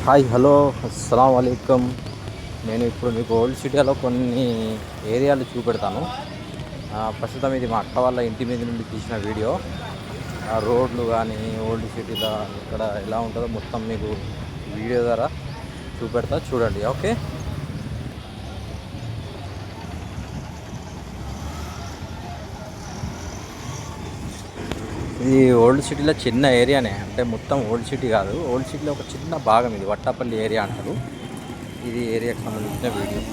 Hi hello అస్సలం వాలేకం. నేను ఇప్పుడు మీకు ఓల్డ్ సిటీలో కొన్ని ఏరియాలు చూపెడతాను. ప్రస్తుతం ఇది మా అక్క వాళ్ళ ఇంటి మీద నుండి తీసిన వీడియో. రోడ్లు కానీ ఓల్డ్ సిటీలో ఇక్కడ ఎలా ఉంటుందో మొత్తం మీకు వీడియో ద్వారా చూపెడతా, చూడండి. ఓకే, ఇది ఓల్డ్ సిటీలో చిన్న ఏరియానే, అంటే మొత్తం ఓల్డ్ సిటీ కాదు. ఓల్డ్ సిటీలో ఒక చిన్న భాగం ఇది, వట్టపల్లి ఏరియా అంటారు. ఇది ఏరియాకి సంబంధించిన వీడియో.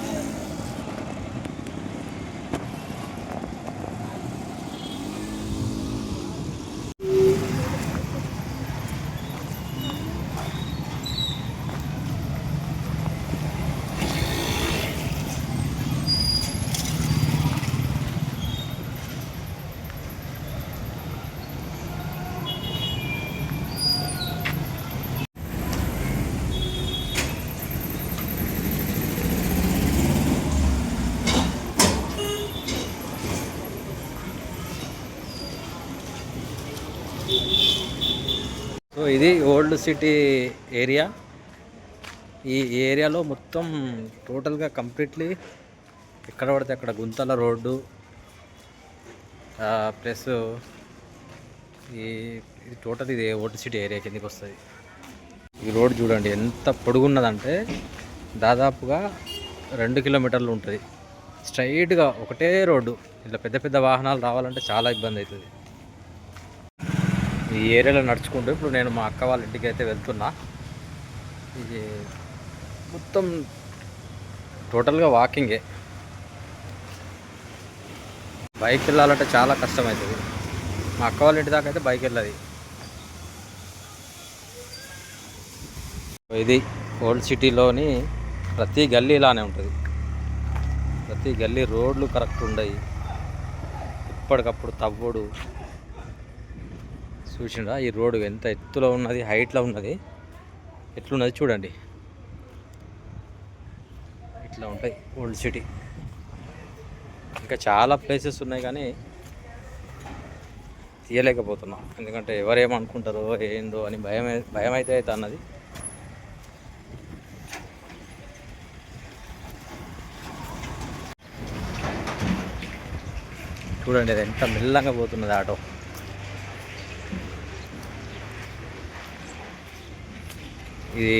సో ఇది ఓల్డ్ సిటీ ఏరియా. ఈ ఏరియాలో మొత్తం టోటల్గా కంప్లీట్లీ ఎక్కడ పడితే అక్కడ గుంతల రోడ్డు, ప్లస్ ఇది టోటల్ ఇది ఓల్డ్ సిటీ ఏరియా కిందకి వస్తుంది. ఈ రోడ్ చూడండి ఎంత పొడుగున్నదంటే దాదాపుగా 2 కిలోమీటర్లు ఉంటుంది. స్ట్రైట్గా ఒకటే రోడ్డు. ఇలా పెద్ద పెద్ద వాహనాలు రావాలంటే చాలా ఇబ్బంది అవుతుంది. ఈ ఏరియాలో నడుచుకుంటూ ఇప్పుడు నేను మా అక్క వాళ్ళ ఇంటికి అయితే వెళ్తున్నా. ఇది మొత్తం టోటల్గా వాకింగే. బైక్ వెళ్ళాలంటే చాలా కష్టమవుతుంది. మా అక్క వాళ్ళ ఇంటి దాకా అయితే బైక్ వెళ్ళదు. ఇది ఓల్డ్ సిటీలోని ప్రతి గల్లీ ఇలానే ఉంటుంది. ప్రతి గల్లీ రోడ్లు కరెక్ట్ ఉండయి. ఇప్పటికప్పుడు తవ్వుడు. చూసిండా ఈ రోడ్డు ఎంత ఎత్తులో ఉన్నది, హైట్లో ఉన్నది, ఎట్లున్నది చూడండి. ఇట్లా ఉంటాయి ఓల్డ్ సిటీ. ఇంకా చాలా ప్లేసెస్ ఉన్నాయి కానీ తీయలేకపోతున్నాం, ఎందుకంటే ఎవరేమనుకుంటారో ఏందో అని భయం అయితే అన్నది. చూడండి అది ఎంత మెల్లంగా పోతున్నది ఆటో. ఇది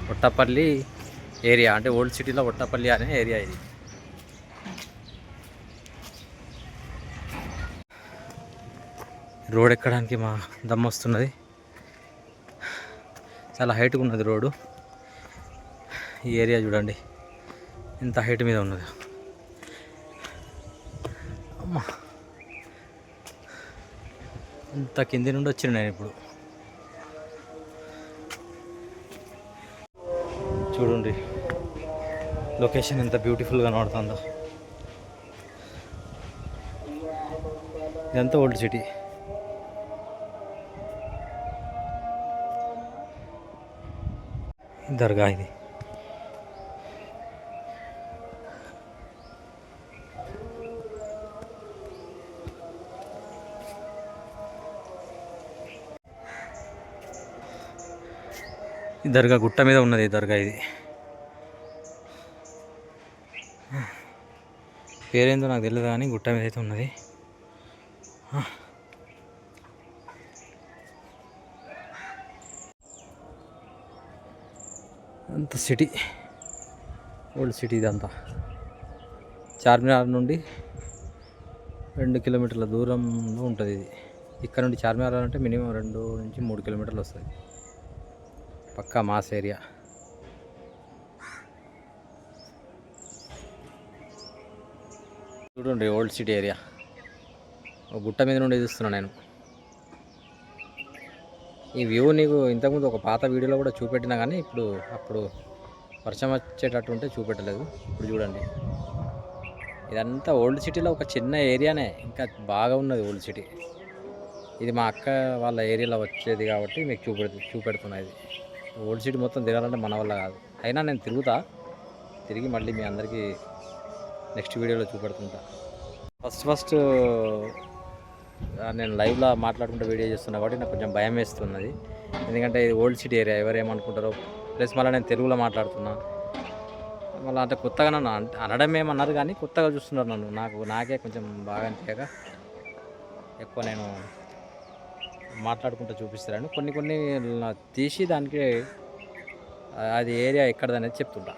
వట్టపల్లి ఏరియా, అంటే ఓల్డ్ సిటీలో వట్టపల్లి అనే ఏరియా ఇది. రోడ్ ఎక్కడానికి మా దమ్ము వస్తున్నది. చాలా హైట్గా ఉన్నది రోడ్డు. ఈ ఏరియా చూడండి ఎంత హైట్ మీద ఉన్నది. అమ్మా, ఇంత కింది నుండి వచ్చిన నేను ఇప్పుడు. చూడండి లొకేషన్ ఎంత బ్యూటిఫుల్గా కనబడుతుందో. ఇదంతా ఓల్డ్ సిటీ. దర్గా ఇది. ఈ దర్గా గుట్ట మీద ఉన్నది. దర్గా ఇది పేరేందో నాకు తెలియదు కానీ గుట్ట మీద అయితే ఉన్నది. అంత సిటీ, ఓల్డ్ సిటీ ఇదంతా. చార్మినార్ నుండి 2 కిలోమీటర్ల దూరంలో ఉంటుంది ఇది. ఇక్కడ నుండి చార్మినార్ అంటే మినిమం 2 నుంచి 3 కిలోమీటర్లు వస్తుంది. పక్కా మాస్ ఏరియా. చూడండి ఓల్డ్ సిటీ ఏరియా. ఒక గుట్ట మీద నుండి చూస్తున్నా నేను. ఈ వ్యూ నీకు ఇంతకుముందు ఒక పాత వీడియోలో కూడా చూపెట్టినా కానీ అప్పుడు వర్షం వచ్చేటట్టు ఉంటే చూపెట్టలేదు. ఇప్పుడు చూడండి ఇదంతా ఓల్డ్ సిటీలో ఒక చిన్న ఏరియానే, ఇంకా బాగా ఉన్నది ఓల్డ్ సిటీ. ఇది మా అక్క వాళ్ళ ఏరియాలో వచ్చేది కాబట్టి మీకు చూపెడుతున్నా. ఇది ఓల్డ్ సిటీ మొత్తం తిరగాలంటే మన వల్ల కాదు. అయినా నేను తిరిగి మళ్ళీ మీ అందరికీ నెక్స్ట్ వీడియోలో చూపెడుతుంటా. ఫస్ట్ నేను లైవ్లో మాట్లాడుకుంటూ వీడియో చేస్తున్నా కాబట్టి నాకు కొంచెం భయం వేస్తున్నది. ఎందుకంటే ఇది ఓల్డ్ సిటీ ఏరియా, ఎవరేమనుకుంటారో. ప్లస్ మళ్ళీ నేను తెలుగులో మాట్లాడుతున్నా. మళ్ళీ అంటే కొత్తగా నన్ను అనడం ఏమన్నారు కానీ కొత్తగా చూస్తున్నారు నన్ను. నాకే కొంచెం బాగా అనిపించక ఎక్కువ నేను మాట్లాడుకుంటూ చూపిస్తారని కొన్ని కొన్ని తీసి దానికి అది ఏరియా ఎక్కడిదనేది చెప్తుంటా.